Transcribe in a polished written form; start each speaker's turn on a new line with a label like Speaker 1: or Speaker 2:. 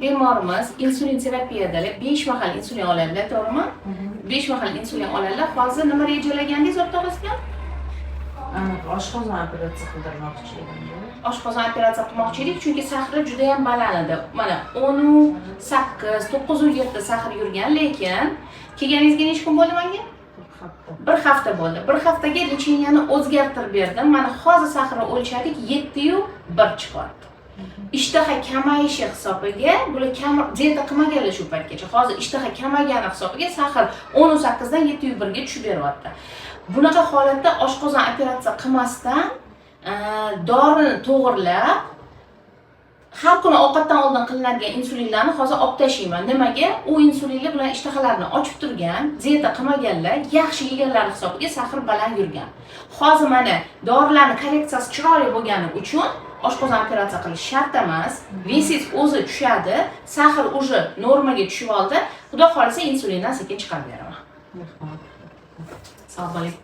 Speaker 1: bemorimiz insulin terapiyada 5 mahal insulin oladilar, to'g'rimi? 5 mahal insulin oladilar. Hozir nima rejalagandiz o'rtog'izga?
Speaker 2: Oshqozon operatsiya qildirmoqchi edim.
Speaker 1: Oshqozon operatsiya qilmoqchi edik, chunki sahri juda ham baland edi. Mana 18, 9-7 sahr yurgan, lekin kelganingizga necha kun bo'ldi menga? Bir hafta bo'ldi. Bir haftaga lecheniyani o'zgartirib berdim. Mana hozir sahri o'lchadik 7.1 chiqyapti. Ishtaha kamayishi hisobiga, bular dieta qilmaganlar shu paytgacha. Hozir ishtaha kamaygani hisobiga sahr 18 dan 7.1 ga tushib beryapti. Bunaqa holatda oshqozon operatsiya qilmasdan dorini to'g'irlab, har kuni ovqatdan oldin qilinadigan insulinlarni hozir olib tashlayman. Nimaga? U insulinlar bilan ishtahalarni ochib turgan, dieta qilmaganlar, yaxshi yeganlar hisobiga sahr baland yurgan. Hozir mana dorilarning korreksiyasi chiroyli bo'lgani uchun oshqozon operatsiya qilish shart emas. Vesingiz o'zi tushadi, sahr уже normaga tushib oldi. Xudo xolisa insulindan sekin chiqarib beraman. Sog' bo'ling.